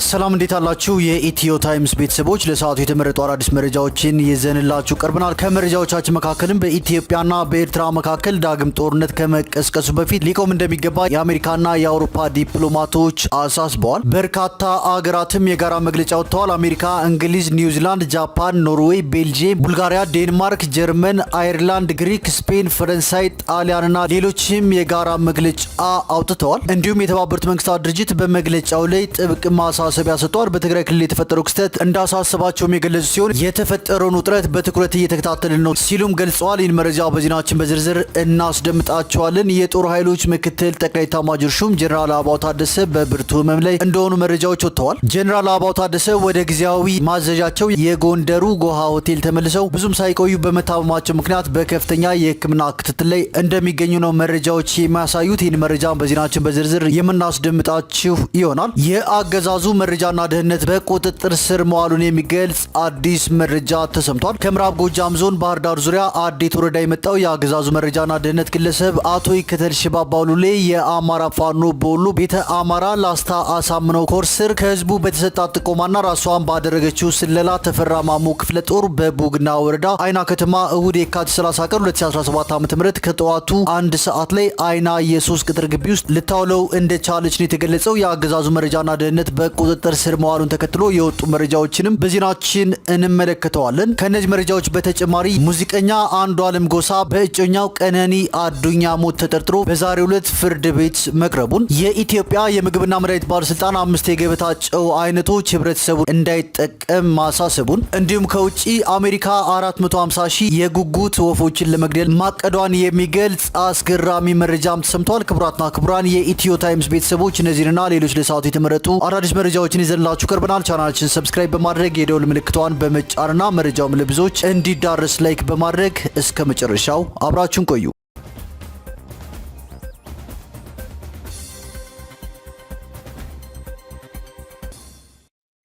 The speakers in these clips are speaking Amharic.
ሰላም እንዴት አላችሁ የኢትዮ ታይምስ ቤተሰቦች ለሰዓቱ የተመረጡ አዳዲስ መረጃዎችን ይዘንላችሁ ቀርበናል። ከመረጃዎቻችን መካከልም በኢትዮጵያና በኤርትራ መካከል ዳግም ጦርነት ከመቀስቀሱ በፊት ሊቆም እንደሚገባ የአሜሪካና የአውሮፓ ዲፕሎማቶች አሳስበዋል። በርካታ አገራትም የጋራ መግለጫ ወጥተዋል። አሜሪካ፣ እንግሊዝ፣ ኒውዚላንድ፣ ጃፓን፣ ኖርዌይ፣ ቤልጂየም፣ ቡልጋሪያ፣ ዴንማርክ፣ ጀርመን፣ አይርላንድ፣ ግሪክ፣ ስፔን፣ ፈረንሳይ፣ ጣሊያንና ሌሎችም የጋራ መግለጫ አውጥተዋል። እንዲሁም የተባበሩት መንግስታት ድርጅት በመግለጫው ላይ ጥብቅ ማሳሰቢያ ሰጥቷል። በትግራይ ክልል የተፈጠረው ክስተት እንዳሳሰባቸውም የገለጹ ሲሆን የተፈጠረውን ውጥረት በትኩረት እየተከታተልን ነው ሲሉም ገልጸዋል። ይህን መረጃ በዜናችን በዝርዝር እናስደምጣቸዋለን። የጦር ኃይሎች ምክትል ጠቅላይ ኤታማዦር ሹም ጀነራል አበባው ታደሰ በብርቱ ህመም ላይ እንደሆኑ መረጃዎች ወጥተዋል። ጀነራል አበባው ታደሰ ወደ ጊዜያዊ ማዘዣቸው የጎንደሩ ጎሃ ሆቴል ተመልሰው ብዙም ሳይቆዩ በመታመማቸው ምክንያት በከፍተኛ የሕክምና ክትትል ላይ እንደሚገኙ ነው መረጃዎች የሚያሳዩት። ይህን መረጃ በዜናችን በዝርዝር የምናስደምጣችሁ ይሆናል። የአገዛዙ መረጃና ደህንነት በቁጥጥር ስር መዋሉን የሚገልጽ አዲስ መረጃ ተሰምቷል። ከምዕራብ ጎጃም ዞን ባህር ዳር ዙሪያ አዴት ወረዳ የመጣው የአገዛዙ መረጃና ደህንነት ግለሰብ አቶ ይከተል ሽባባው ሉሌ የአማራ ፋኖ በወሎ ቤተ አማራ ላስታ አሳምነው ኮርስ ስር ከህዝቡ በተሰጣት ጥቆማና ራሷን ባደረገችው ስለላ ተፈራ ማሞ ክፍለ ጦር በቡግና ወረዳ አይና ከተማ እሁድ የካቲት 30 ቀን 2017 ዓ.ም ከጠዋቱ 1 ሰዓት ላይ አይና ኢየሱስ ቅጥር ግቢ ውስጥ ልታውለው እንደቻለች ነው የተገለጸው። የአገዛዙ መረጃና ደህንነት በቁጥጥር ስር መዋሉን ተከትሎ የወጡ መረጃዎችንም በዜናችን እንመለከተዋለን። ከነዚህ መረጃዎች በተጨማሪ ሙዚቀኛ አንዱዓለም ጎሳ በእጮኛው ቀነኒ አዱኛ ሞት ተጠርጥሮ በዛሬው ዕለት ፍርድ ቤት መቅረቡን፣ የኢትዮጵያ የምግብና መድኃኒት ባለስልጣን 5 የገበታ ጨው አይነቶች ህብረተሰቡ እንዳይጠቀም ማሳሰቡን፣ እንዲሁም ከውጪ አሜሪካ 450 ሺህ የጉጉት ወፎችን ለመግደል ማቀዷን የሚገልጽ አስገራሚ መረጃም ተሰምቷል። ክቡራትና ክቡራን የኢትዮ ታይምስ ቤተሰቦች እነዚህንና ሌሎች ለሰዓቱ የተመረጡ አዳዲስ መረጃዎችን ይዘንላችሁ ቀርበናል። ቻናላችንን ሰብስክራይብ በማድረግ የደውል ምልክቷን በመጫንና መረጃውም ለብዙዎች እንዲዳረስ ላይክ በማድረግ እስከ መጨረሻው አብራችሁን ቆዩ።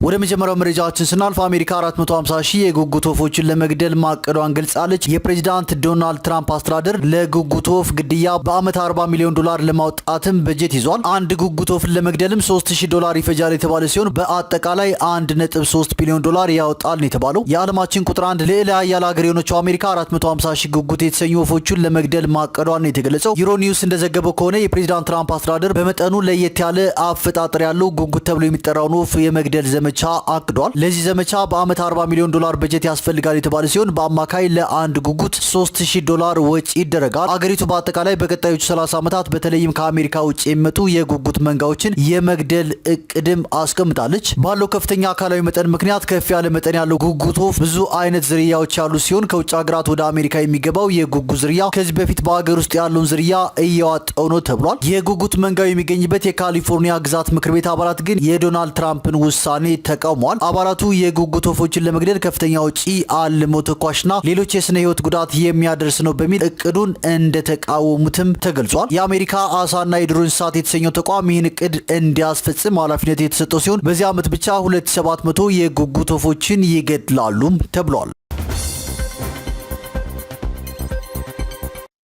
ወደ መጀመሪያው መረጃችን ስናልፍ አሜሪካ 450 ሺህ የጉጉት ወፎችን ለመግደል ማቀዷን ገልጻለች። የፕሬዝዳንት ዶናልድ ትራምፕ አስተዳደር ለጉጉት ወፍ ግድያ በአመት $40 ሚሊዮን ለማውጣትም በጀት ይዟል። አንድ ጉጉት ወፍን ለመግደልም $3000 ይፈጃል የተባለ ሲሆን በአጠቃላይ $1.3 ቢሊዮን ያወጣል ነው የተባለው። የዓለማችን ቁጥር 1 ልዕለ ኃያል ሀገር የሆነችው አሜሪካ 450 ሺህ ጉጉት የተሰኙ ወፎችን ለመግደል ማቀዷን ነው የተገለጸው። ዩሮኒውስ እንደዘገበው ከሆነ የፕሬዝዳንት ትራምፕ አስተዳደር በመጠኑ ለየት ያለ አፈጣጠር ያለው ጉጉት ተብሎ የሚጠራውን ወፍ የመግደል ዘመቻ አቅዷል። ለዚህ ዘመቻ በአመት $40 ሚሊዮን በጀት ያስፈልጋል የተባለ ሲሆን በአማካይ ለአንድ ጉጉት $3000 ወጪ ይደረጋል። አገሪቱ በአጠቃላይ በቀጣዮቹ 30 ዓመታት በተለይም ከአሜሪካ ውጭ የሚመጡ የጉጉት መንጋዎችን የመግደል እቅድም አስቀምጣለች። ባለው ከፍተኛ አካላዊ መጠን ምክንያት ከፍ ያለ መጠን ያለው ጉጉት ወፍ ብዙ አይነት ዝርያዎች ያሉ ሲሆን ከውጭ ሀገራት ወደ አሜሪካ የሚገባው የጉጉት ዝርያ ከዚህ በፊት በሀገር ውስጥ ያለውን ዝርያ እያዋጣው ነው ተብሏል። የጉጉት መንጋው የሚገኝበት የካሊፎርኒያ ግዛት ምክር ቤት አባላት ግን የዶናልድ ትራምፕን ውሳኔ ተቃውሟል። አባላቱ የጉጉት ወፎችን ለመግደል ከፍተኛ ወጪ አልሞ ተኳሽና ሌሎች የስነ ህይወት ጉዳት የሚያደርስ ነው በሚል እቅዱን እንደተቃወሙትም ተገልጿል። የአሜሪካ አሳና የዱር እንስሳት የተሰኘው ተቋም ይህን እቅድ እንዲያስፈጽም ኃላፊነት የተሰጠው ሲሆን በዚህ ዓመት ብቻ 2700 የጉጉት ወፎችን ይገድላሉም ተብሏል።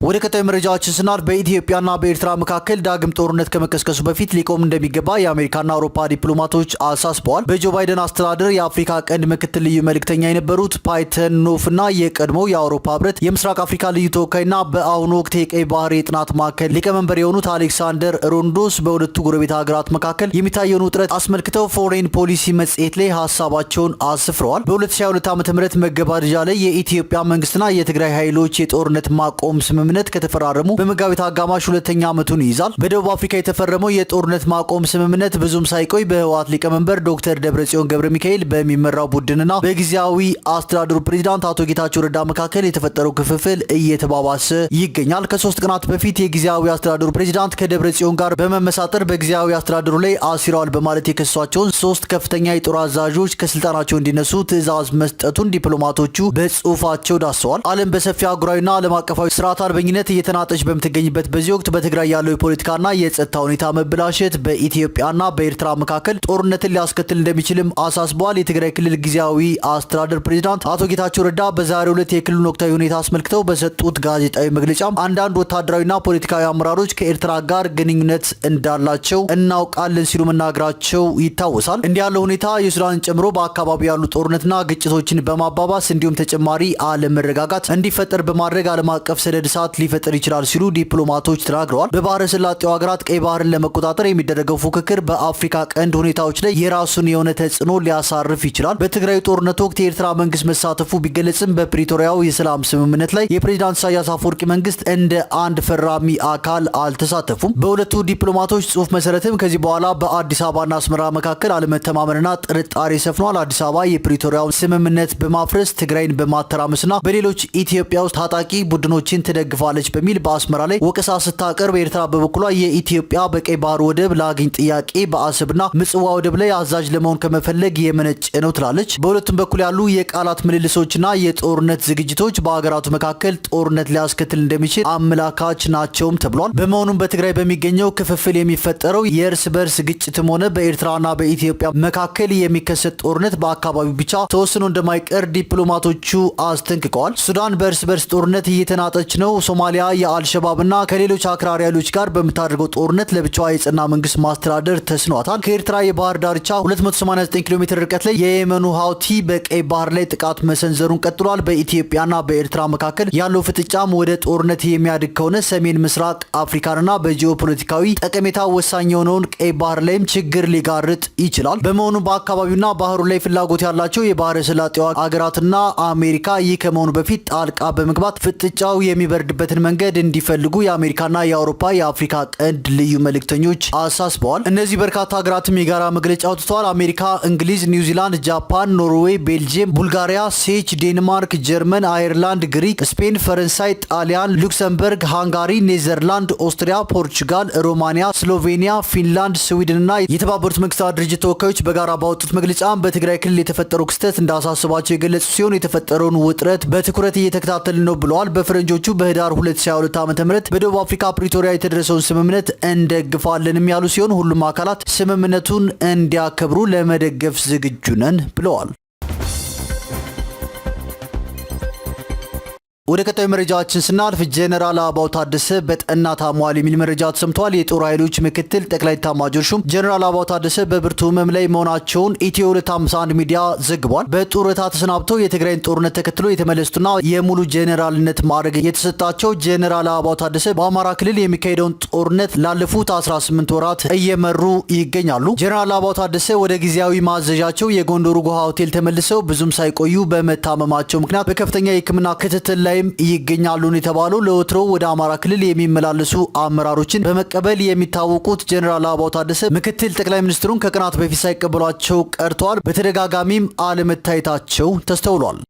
ወደ ቀጣዩ መረጃችን ስናልፍ በኢትዮጵያና በኤርትራ መካከል ዳግም ጦርነት ከመቀስቀሱ በፊት ሊቆም እንደሚገባ የአሜሪካና አውሮፓ ዲፕሎማቶች አሳስበዋል። በጆ ባይደን አስተዳደር የአፍሪካ ቀንድ ምክትል ልዩ መልእክተኛ የነበሩት ፓይተን ኖፍና የቀድሞው የአውሮፓ ህብረት የምስራቅ አፍሪካ ልዩ ተወካይና በአሁኑ ወቅት የቀይ ባህር የጥናት ማዕከል ሊቀመንበር የሆኑት አሌክሳንደር ሮንዶስ በሁለቱ ጎረቤት ሀገራት መካከል የሚታየውን ውጥረት አስመልክተው ፎሬን ፖሊሲ መጽሔት ላይ ሀሳባቸውን አስፍረዋል። በ2022 ዓ.ም መገባደጃ ላይ የኢትዮጵያ መንግስትና የትግራይ ኃይሎች የጦርነት ማቆም ስምምነት ከተፈራረሙ በመጋቢት አጋማሽ ሁለተኛ ዓመቱን ይይዛል። በደቡብ አፍሪካ የተፈረመው የጦርነት ማቆም ስምምነት ብዙም ሳይቆይ በህወሓት ሊቀመንበር ዶክተር ደብረጽዮን ገብረ ሚካኤል በሚመራው ቡድንና በጊዜያዊ አስተዳደሩ ፕሬዝዳንት አቶ ጌታቸው ረዳ መካከል የተፈጠረው ክፍፍል እየተባባሰ ይገኛል። ከ3 ቀናት በፊት የጊዜያዊ አስተዳደሩ ፕሬዝዳንት ከደብረጽዮን ጋር በመመሳጠር በጊዜያዊ አስተዳደሩ ላይ አሲረዋል በማለት የከሷቸውን 3 ከፍተኛ የጦር አዛዦች ከስልጣናቸው እንዲነሱ ትዕዛዝ መስጠቱን ዲፕሎማቶቹ በጽሁፋቸው ዳሰዋል። ዓለም በሰፊ አህጉራዊና ዓለም አቀፋዊ ስርዓት ቁርጠኝነት እየተናጠች በምትገኝበት በዚህ ወቅት በትግራይ ያለው የፖለቲካና የጸጥታ ሁኔታ መበላሸት በኢትዮጵያና በኤርትራ መካከል ጦርነትን ሊያስከትል እንደሚችልም አሳስበዋል። የትግራይ ክልል ጊዜያዊ አስተዳደር ፕሬዝዳንት አቶ ጌታቸው ረዳ በዛሬው ዕለት የክልሉን ወቅታዊ ሁኔታ አስመልክተው በሰጡት ጋዜጣዊ መግለጫ አንዳንድ ወታደራዊና ፖለቲካዊ አመራሮች ከኤርትራ ጋር ግንኙነት እንዳላቸው እናውቃለን ሲሉ መናገራቸው ይታወሳል። እንዲህ ያለው ሁኔታ የሱዳንን ጨምሮ በአካባቢው ያሉ ጦርነትና ግጭቶችን በማባባስ እንዲሁም ተጨማሪ አለመረጋጋት እንዲፈጠር በማድረግ ዓለም አቀፍ ሰደድ እሳት ሊፈጠር ይችላል ሲሉ ዲፕሎማቶች ተናግረዋል። በባህረ ሰላጤው ሀገራት ቀይ ባህርን ለመቆጣጠር የሚደረገው ፉክክር በአፍሪካ ቀንድ ሁኔታዎች ላይ የራሱን የሆነ ተጽዕኖ ሊያሳርፍ ይችላል። በትግራይ ጦርነት ወቅት የኤርትራ መንግስት መሳተፉ ቢገለጽም በፕሪቶሪያው የሰላም ስምምነት ላይ የፕሬዝዳንት ኢሳያስ አፈወርቂ መንግስት እንደ አንድ ፈራሚ አካል አልተሳተፉም። በሁለቱ ዲፕሎማቶች ጽሑፍ መሰረትም ከዚህ በኋላ በአዲስ አበባና አስመራ መካከል አለመተማመንና ጥርጣሬ ሰፍኗል። አዲስ አበባ የፕሪቶሪያውን ስምምነት በማፍረስ ትግራይን በማተራመስና በሌሎች ኢትዮጵያ ውስጥ ታጣቂ ቡድኖችን ትደግፋለች በሚል በአስመራ ላይ ወቀሳ ስታቀርብ፣ ኤርትራ በበኩሏ የኢትዮጵያ በቀይ ባህር ወደብ ላግኝ ጥያቄ በአሰብና ምጽዋ ወደብ ላይ አዛዥ ለመሆን ከመፈለግ የመነጨ ነው ትላለች። በሁለቱም በኩል ያሉ የቃላት ምልልሶችና የጦርነት ዝግጅቶች በሀገራቱ መካከል ጦርነት ሊያስከትል እንደሚችል አመላካች ናቸውም ተብሏል። በመሆኑም በትግራይ በሚገኘው ክፍፍል የሚፈጠረው የእርስ በርስ ግጭትም ሆነ በኤርትራና በኢትዮጵያ መካከል የሚከሰት ጦርነት በአካባቢው ብቻ ተወስኖ እንደማይቀር ዲፕሎማቶቹ አስጠንቅቀዋል። ሱዳን በእርስ በርስ ጦርነት እየተናጠች ነው። ሶማሊያ የአልሸባብና ከሌሎች አክራሪ ኃይሎች ጋር በምታደርገው ጦርነት ለብቻዋ የጸና መንግስት ማስተዳደር ተስኗታል። ከኤርትራ የባህር ዳርቻ 289 ኪሎ ሜትር ርቀት ላይ የየመኑ ሀውቲ በቀይ ባህር ላይ ጥቃት መሰንዘሩን ቀጥሏል። በኢትዮጵያና በኤርትራ መካከል ያለው ፍጥጫም ወደ ጦርነት የሚያድግ ከሆነ ሰሜን ምስራቅ አፍሪካንና በጂኦፖለቲካዊ ጠቀሜታ ወሳኝ የሆነውን ቀይ ባህር ላይም ችግር ሊጋርጥ ይችላል። በመሆኑ በአካባቢውና ባህሩ ላይ ፍላጎት ያላቸው የባህረ ሰላጤው አገራትና አሜሪካ ይህ ከመሆኑ በፊት ጣልቃ በመግባት ፍጥጫው የሚበርድበትን መንገድ እንዲፈልጉ የአሜሪካና የአውሮፓ የአፍሪካ ቀንድ ልዩ መልእክተኞች አሳስበዋል። እነዚህ በርካታ ሀገራትም የጋራ መግለጫ አውጥተዋል። አሜሪካ፣ እንግሊዝ፣ ኒውዚላንድ፣ ጃፓን፣ ኖርዌይ፣ ቤልጅየም፣ ቡልጋሪያ፣ ሴች፣ ዴንማርክ፣ ጀርመን፣ አየርላንድ፣ ግሪክ፣ ስፔን፣ ፈረንሳይ፣ ጣሊያን፣ ሉክሰምበርግ፣ ሃንጋሪ፣ ኔዘርላንድ፣ ኦስትሪያ፣ ፖርቹጋል፣ ሮማኒያ፣ ስሎቬኒያ፣ ፊንላንድ፣ ስዊድን እና የተባበሩት መንግስታት ድርጅት ተወካዮች በጋራ ባወጡት መግለጫ በትግራይ ክልል የተፈጠረው ክስተት እንዳሳስባቸው የገለጹ ሲሆን የተፈጠረውን ውጥረት በትኩረት እየተከታተልን ነው ብለዋል። በፈረንጆቹ በህዳር 2022 ዓ.ም በደቡብ አፍሪካ ፕሪቶሪያ የተደረሰውን ስምምነት እንደግፋለንም ያሉ ሲሆን ሁሉም አካላት ስምምነቱን እንዲያከብሩ ለመደገፍ ዝግጁ ነን ብለዋል። ወደ ቀጣዩ መረጃችን ስናልፍ ጀነራል አበባው ታደሰ በጠና ታሟል የሚል መረጃ ተሰምቷል። የጦር ኃይሎች ምክትል ጠቅላይ ኤታማዦር ሹም ጀነራል አበባው ታደሰ በብርቱ ህመም ላይ መሆናቸውን ኢትዮ 251 ሚዲያ ዘግቧል። በጡረታ ተሰናብተው የትግራይን ጦርነት ተከትሎ የተመለሱትና የሙሉ ጀነራልነት ማዕረግ የተሰጣቸው ጀነራል አበባው ታደሰ በአማራ ክልል የሚካሄደውን ጦርነት ላለፉት 18 ወራት እየመሩ ይገኛሉ። ጀነራል አበባው ታደሰ ወደ ጊዜያዊ ማዘዣቸው የጎንደሩ ጎሃ ሆቴል ተመልሰው ብዙም ሳይቆዩ በመታመማቸው ምክንያት በከፍተኛ የሕክምና ክትትል ላይ ይገኛሉ የተባለው ለወትሮ ወደ አማራ ክልል የሚመላለሱ አመራሮችን በመቀበል የሚታወቁት ጀነራል አበባው ታደሰ ምክትል ጠቅላይ ሚኒስትሩን ከቀናት በፊት ሳይቀበሏቸው ቀርተዋል። በተደጋጋሚም አለመታየታቸው ተስተውሏል።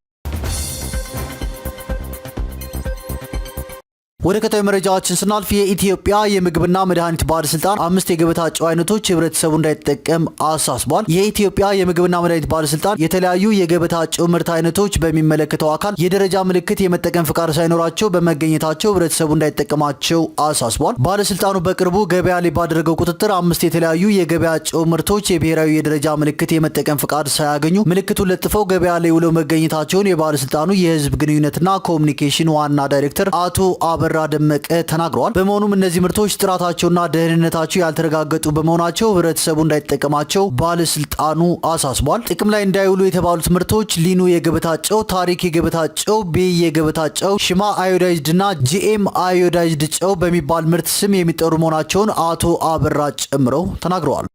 ወደ ቀጣዩ መረጃዎችን ስናልፍ የኢትዮጵያ የምግብና መድኃኒት ባለስልጣን 5 የገበታ ጨው አይነቶች ህብረተሰቡ እንዳይጠቀም አሳስቧል። የኢትዮጵያ የምግብና መድኃኒት ባለስልጣን የተለያዩ የገበታ ጨው ምርት አይነቶች በሚመለከተው አካል የደረጃ ምልክት የመጠቀም ፍቃድ ሳይኖራቸው በመገኘታቸው ህብረተሰቡ እንዳይጠቀማቸው አሳስቧል። ባለስልጣኑ በቅርቡ ገበያ ላይ ባደረገው ቁጥጥር 5 የተለያዩ የገበያ ጨው ምርቶች የብሔራዊ የደረጃ ምልክት የመጠቀም ፍቃድ ሳያገኙ ምልክቱን ለጥፈው ገበያ ላይ ውለው መገኘታቸውን የባለስልጣኑ የህዝብ ግንኙነትና ኮሚኒኬሽን ዋና ዳይሬክተር አቶ አበራ ደመቀ ተናግረዋል። በመሆኑም እነዚህ ምርቶች ጥራታቸውና ደህንነታቸው ያልተረጋገጡ በመሆናቸው ህብረተሰቡ እንዳይጠቀማቸው ባለስልጣኑ አሳስቧል። ጥቅም ላይ እንዳይውሉ የተባሉት ምርቶች ሊኑ የገበታ ጨው፣ ታሪክ የገበታ ጨው፣ ቤ የገበታ ጨው፣ ሽማ አዮዳይዝድ እና ጂኤም አዮዳይዝድ ጨው በሚባል ምርት ስም የሚጠሩ መሆናቸውን አቶ አበራ ጨምረው ተናግረዋል።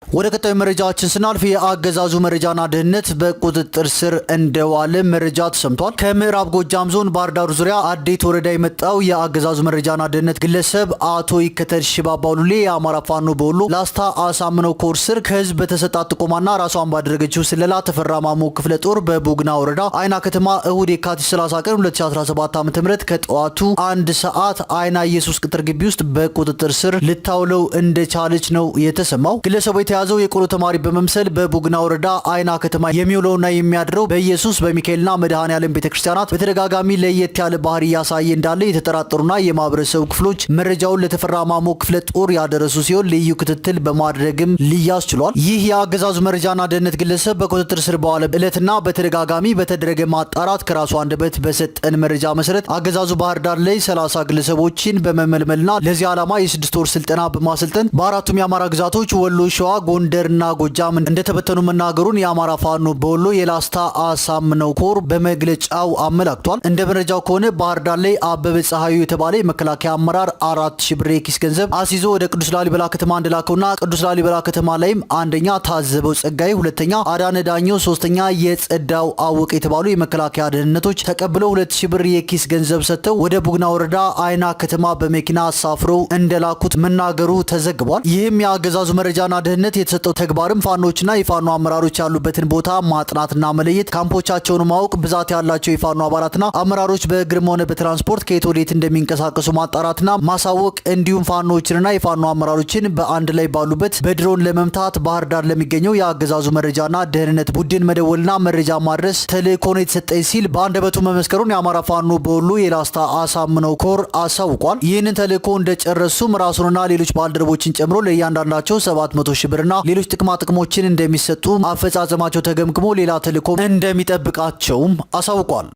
ወደ ቀጣዩ መረጃችን ስናልፍ የአገዛዙ መረጃና ደህንነት በቁጥጥር ስር እንደዋለ መረጃ ተሰምቷል። ከምዕራብ ጎጃም ዞን ባህር ዳር ዙሪያ አዴት ወረዳ የመጣው የአገዛዙ መረጃና ደህንነት ግለሰብ አቶ ይከተል ሽባባው ሉሌ የአማራ ፋኖ በወሎ ላስታ አሳምነው ኮር ስር ከህዝብ በተሰጣት ጥቆማና ራሷን ባደረገችው ስለላ ተፈራ ማሞ ክፍለ ጦር በቡግና ወረዳ አይና ከተማ እሁድ የካቲት 30 ቀን 2017 ዓ.ም ከጠዋቱ 1 ሰዓት አይና ኢየሱስ ቅጥር ግቢ ውስጥ በቁጥጥር ስር ልታውለው እንደቻለች ነው የተሰማው። ግለሰቡ የተያዘው የቆሎ ተማሪ በመምሰል በቡግና ወረዳ አይና ከተማ የሚውለውና የሚያድረው በኢየሱስ በሚካኤልና መድኃኔዓለም ቤተክርስቲያናት በተደጋጋሚ ለየት ያለ ባህሪ ያሳየ እንዳለ የተጠራጠሩና የማህበረሰቡ ክፍሎች መረጃውን ለተፈራ ማሞ ክፍለ ጦር ያደረሱ ሲሆን ልዩ ክትትል በማድረግም ሊያዝ ችሏል። ይህ የአገዛዙ መረጃና ደህንነት ግለሰብ በቁጥጥር ስር በዋለ ዕለትና በተደጋጋሚ በተደረገ ማጣራት ከራሱ አንደበት በሰጠን መረጃ መሰረት አገዛዙ ባህር ዳር ላይ 30 ግለሰቦችን በመመልመልና ለዚህ ዓላማ የ6 ወር ስልጠና በማሰልጠን በአራቱም የአማራ ግዛቶች ወሎ፣ ሸዋ፣ ጎንደርና ጎጃም እንደተበተኑ መናገሩን የአማራ ፋኖ በወሎ የላስታ አሳምነው ኮር በመግለጫው አመላክቷል። እንደ መረጃው ከሆነ ባህር ዳር ላይ አበበ ፀሐዩ የተባለ የመከላከያ አመራር 4000 ብር የኪስ ገንዘብ አስይዞ ወደ ቅዱስ ላሊበላ ከተማ እንደላከውና ቅዱስ ላሊበላ ከተማ ላይም አንደኛ ታዘበው ጸጋይ፣ ሁለተኛ አዳነ ዳኘው፣ ሶስተኛ የጸዳው አወቅ የተባሉ የመከላከያ ደህንነቶች ተቀብለው 2000 ብር የኪስ ገንዘብ ሰጥተው ወደ ቡግና ወረዳ አይና ከተማ በመኪና አሳፍረው እንደላኩት መናገሩ ተዘግቧል። ይህም የአገዛዙ መረጃና ደህንነት የተሰጠው ተግባርም ፋኖችና የፋኖ አመራሮች ያሉበትን ቦታ ማጥናትና መለየት፣ ካምፖቻቸውን ማወቅ፣ ብዛት ያላቸው የፋኖ አባላትና አመራሮች በእግርም ሆነ በትራንስፖርት ከየት ወዴት እንደሚንቀሳቀሱ ማጣራትና ማሳወቅ እንዲሁም ፋኖችንና የፋኖ አመራሮችን በአንድ ላይ ባሉበት በድሮን ለመምታት ባህር ዳር ለሚገኘው የአገዛዙ መረጃና ደህንነት ቡድን መደወልና መረጃ ማድረስ ተልእኮ ነው የተሰጠኝ ሲል በአንደበቱ መመስከሩን የአማራ ፋኖ በወሎ የላስታ አሳምነው ኮር አሳውቋል። ይህንን ተልእኮ እንደጨረሱም ራሱንና ሌሎች ባልደረቦችን ጨምሮ ለእያንዳንዳቸው 700 ሺህ ብርና ሌሎች ጥቅማ ጥቅሞችን እንደሚሰጡ አፈጻጸማቸው ተገምግሞ ሌላ ተልእኮ እንደሚጠብቃቸውም አሳውቋል።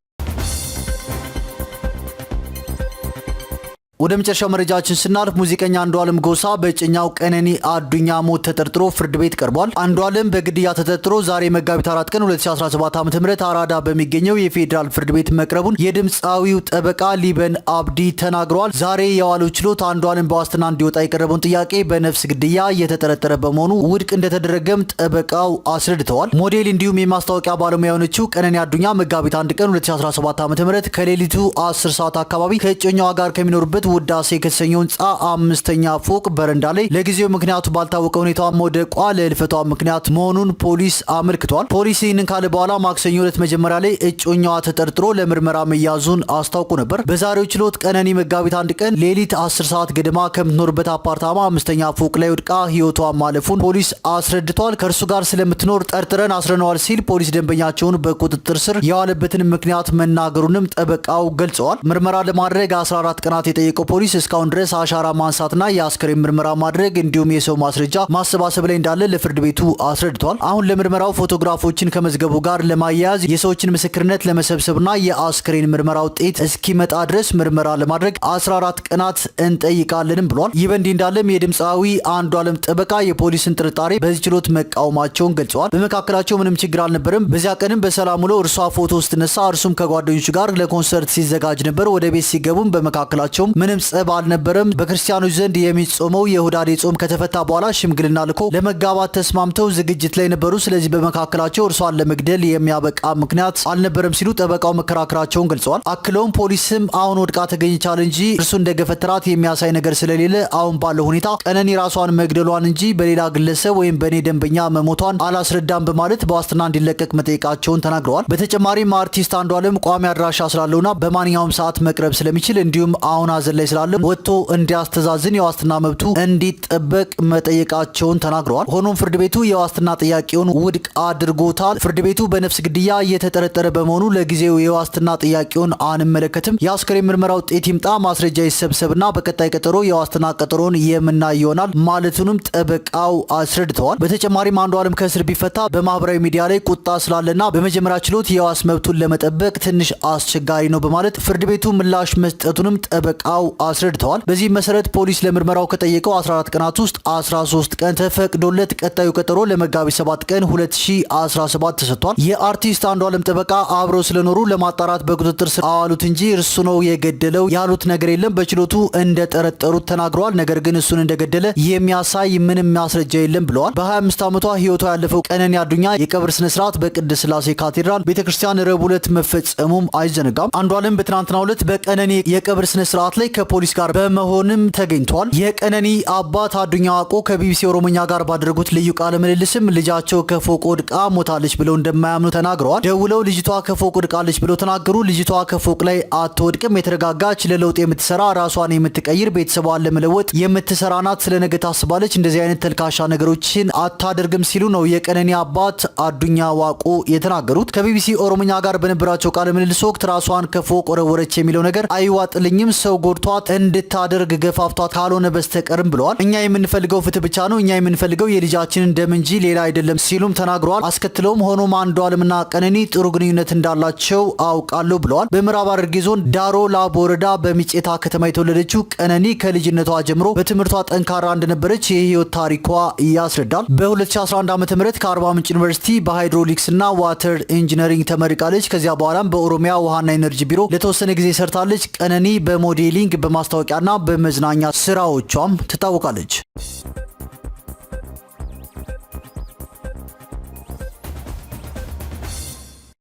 ወደ መጨረሻው መረጃችን ስናልፍ ሙዚቀኛ አንዱዓለም ጎሳ በእጮኛው ቀነኒ አዱኛ ሞት ተጠርጥሮ ፍርድ ቤት ቀርቧል። አንዱዓለም በግድያ ተጠርጥሮ ዛሬ መጋቢት 4 ቀን 2017 ዓ.ም አራዳ በሚገኘው የፌዴራል ፍርድ ቤት መቅረቡን የድምፃዊው ጠበቃ ሊበን አብዲ ተናግረዋል። ዛሬ የዋለው ችሎት አንዱዓለም በዋስትና እንዲወጣ የቀረበውን ጥያቄ በነፍስ ግድያ እየተጠረጠረ በመሆኑ ውድቅ እንደተደረገም ጠበቃው አስረድተዋል። ሞዴል እንዲሁም የማስታወቂያ ባለሙያ የሆነችው ቀነኒ አዱኛ መጋቢት 1 ቀን 2017 ዓ.ም ከሌሊቱ 10 ሰዓት አካባቢ ከእጮኛዋ ጋር ከሚኖርበት ውዳሴ ከተሰኘው ህንፃ 5ኛ ፎቅ በረንዳ ላይ ለጊዜው ምክንያቱ ባልታወቀ ሁኔታ መውደቋ ለህልፈቷ ምክንያት መሆኑን ፖሊስ አመልክቷል። ፖሊስ ይህንን ካለ በኋላ ማክሰኞ ዕለት መጀመሪያ ላይ እጮኛዋ ተጠርጥሮ ለምርመራ መያዙን አስታውቆ ነበር። በዛሬው ችሎት ቀነኒ መጋቢት 1 ቀን ሌሊት 10 ሰዓት ገደማ ከምትኖርበት አፓርታማ 5ኛ ፎቅ ላይ ወድቃ ህይወቷ ማለፉን ፖሊስ አስረድቷል። ከእርሱ ጋር ስለምትኖር ጠርጥረን አስረነዋል ሲል ፖሊስ ደንበኛቸውን በቁጥጥር ስር የዋለበትን ምክንያት መናገሩንም ጠበቃው ገልጸዋል። ምርመራ ለማድረግ 14 ቀናት የጠየቀው ፖሊስ እስካሁን ድረስ አሻራ ማንሳትና የአስክሬን ምርመራ ማድረግ እንዲሁም የሰው ማስረጃ ማሰባሰብ ላይ እንዳለ ለፍርድ ቤቱ አስረድቷል። አሁን ለምርመራው ፎቶግራፎችን ከመዝገቡ ጋር ለማያያዝ የሰዎችን ምስክርነት ለመሰብሰብና የአስክሬን ምርመራ ውጤት እስኪመጣ ድረስ ምርመራ ለማድረግ 14 ቀናት እንጠይቃለንም ብሏል። ይህ በእንዲህ እንዳለም የድምፃዊ አንዱዓለም ጠበቃ የፖሊስን ጥርጣሬ በዚህ ችሎት መቃወማቸውን ገልጸዋል። በመካከላቸው ምንም ችግር አልነበረም። በዚያ ቀንም በሰላም ውለው እርሷ ፎቶ ስትነሳ እርሱም ከጓደኞቹ ጋር ለኮንሰርት ሲዘጋጅ ነበር። ወደ ቤት ሲገቡም በመካከላቸው ምንም ጸብ አልነበረም። በክርስቲያኖች ዘንድ የሚጾመው የሁዳዴ ጾም ከተፈታ በኋላ ሽምግልና ልኮ ለመጋባት ተስማምተው ዝግጅት ላይ ነበሩ። ስለዚህ በመካከላቸው እርሷን ለመግደል የሚያበቃ ምክንያት አልነበረም ሲሉ ጠበቃው መከራከራቸውን ገልጸዋል። አክለውም ፖሊስም አሁን ወድቃ ተገኝቻል እንጂ እርሱ እንደገፈተራት የሚያሳይ ነገር ስለሌለ አሁን ባለው ሁኔታ ቀነኒ ራሷን መግደሏን እንጂ በሌላ ግለሰብ ወይም በእኔ ደንበኛ መሞቷን አላስረዳም በማለት በዋስትና እንዲለቀቅ መጠየቃቸውን ተናግረዋል። በተጨማሪም አርቲስት አንዱዓለም ቋሚ አድራሻ ስላለውና በማንኛውም ሰዓት መቅረብ ስለሚችል እንዲሁም አሁን አዘን ላይ ስላለ ወጥቶ እንዲያስተዛዝን የዋስትና መብቱ እንዲጠበቅ መጠየቃቸውን ተናግረዋል። ሆኖም ፍርድ ቤቱ የዋስትና ጥያቄውን ውድቅ አድርጎታል። ፍርድ ቤቱ በነፍስ ግድያ እየተጠረጠረ በመሆኑ ለጊዜው የዋስትና ጥያቄውን አንመለከትም፣ የአስክሬን ምርመራ ውጤት ይምጣ፣ ማስረጃ ይሰብሰብና በቀጣይ ቀጠሮ የዋስትና ቀጠሮን የምናይ ይሆናል ማለቱንም ጠበቃው አስረድተዋል። በተጨማሪም አንዱዓለም ከእስር ቢፈታ በማህበራዊ ሚዲያ ላይ ቁጣ ስላለና በመጀመሪያ ችሎት የዋስ መብቱን ለመጠበቅ ትንሽ አስቸጋሪ ነው በማለት ፍርድ ቤቱ ምላሽ መስጠቱንም ጠበቃው አስረድተዋል። በዚህ መሰረት ፖሊስ ለምርመራው ከጠየቀው 14 ቀናት ውስጥ 13 ቀን ተፈቅዶለት ቀጣዩ ቀጠሮ ለመጋቢት 7 ቀን 2017 ተሰጥቷል። የአርቲስት አንዱዓለም ጠበቃ አብረው ስለኖሩ ለማጣራት በቁጥጥር ስር አዋሉት እንጂ እርሱ ነው የገደለው ያሉት ነገር የለም። በችሎቱ እንደጠረጠሩት ተናግረዋል። ነገር ግን እሱን እንደገደለ የሚያሳይ ምንም ማስረጃ የለም ብለዋል። በ25 ዓመቷ ህይወቷ ያለፈው ቀነኒ አዱኛ የቀብር ስነ ስርዓት በቅድስት ሥላሴ ካቴድራል ቤተክርስቲያን ረቡዕ ዕለት መፈጸሙም አይዘነጋም። አንዱዓለም በትናንትናው ዕለት በቀነኒ የቀብር ስነ ስርዓት ላይ ከፖሊስ ጋር በመሆንም ተገኝቷል። የቀነኒ አባት አዱኛ ዋቆ ከቢቢሲ ኦሮሞኛ ጋር ባደረጉት ልዩ ቃለ ምልልስም ልጃቸው ከፎቅ ወድቃ ሞታለች ብለው እንደማያምኑ ተናግረዋል። ደውለው ልጅቷ ከፎቅ ወድቃለች ብለው ተናገሩ። ልጅቷ ከፎቅ ላይ አትወድቅም፣ የተረጋጋች ለለውጥ የምትሰራ ራሷን የምትቀይር ቤተሰቧን ለመለወጥ የምትሰራ ናት፣ ስለ ነገ ታስባለች፣ እንደዚህ አይነት ተልካሻ ነገሮችን አታደርግም ሲሉ ነው የቀነኒ አባት አዱኛ ዋቆ የተናገሩት። ከቢቢሲ ኦሮሞኛ ጋር በነበራቸው ቃለ ምልልስ ወቅት ራሷን ከፎቅ ወረወረች የሚለው ነገር አይዋጥልኝም፣ ሰው ጎድቷት እንድታደርግ ገፋፍቷት ካልሆነ በስተቀርም ብለዋል። እኛ የምንፈልገው ፍትህ ብቻ ነው፣ እኛ የምንፈልገው የልጃችንን ደም እንጂ ሌላ አይደለም ሲሉም ተናግረዋል። አስከትለውም ሆኖም አንዷለምና ቀነኒ ጥሩ ግንኙነት እንዳላቸው አውቃለሁ ብለዋል። በምዕራብ ሐረርጌ ዞን ዳሮ ላቦ ወረዳ በሚጬታ ከተማ የተወለደችው ቀነኒ ከልጅነቷ ጀምሮ በትምህርቷ ጠንካራ እንደነበረች የህይወት ታሪኳ ያስረዳል። በ2011 ዓ.ም ከአርባ ምንጭ ዩኒቨርሲቲ በሃይድሮሊክስ እና ዋተር ኢንጂነሪንግ ተመርቃለች። ከዚያ በኋላም በኦሮሚያ ውሃና ኢነርጂ ቢሮ ለተወሰነ ጊዜ ሰርታለች። ቀነኒ በሞዴሊንግ በማስታወቂያና በመዝናኛ ስራዎቿም ትታወቃለች።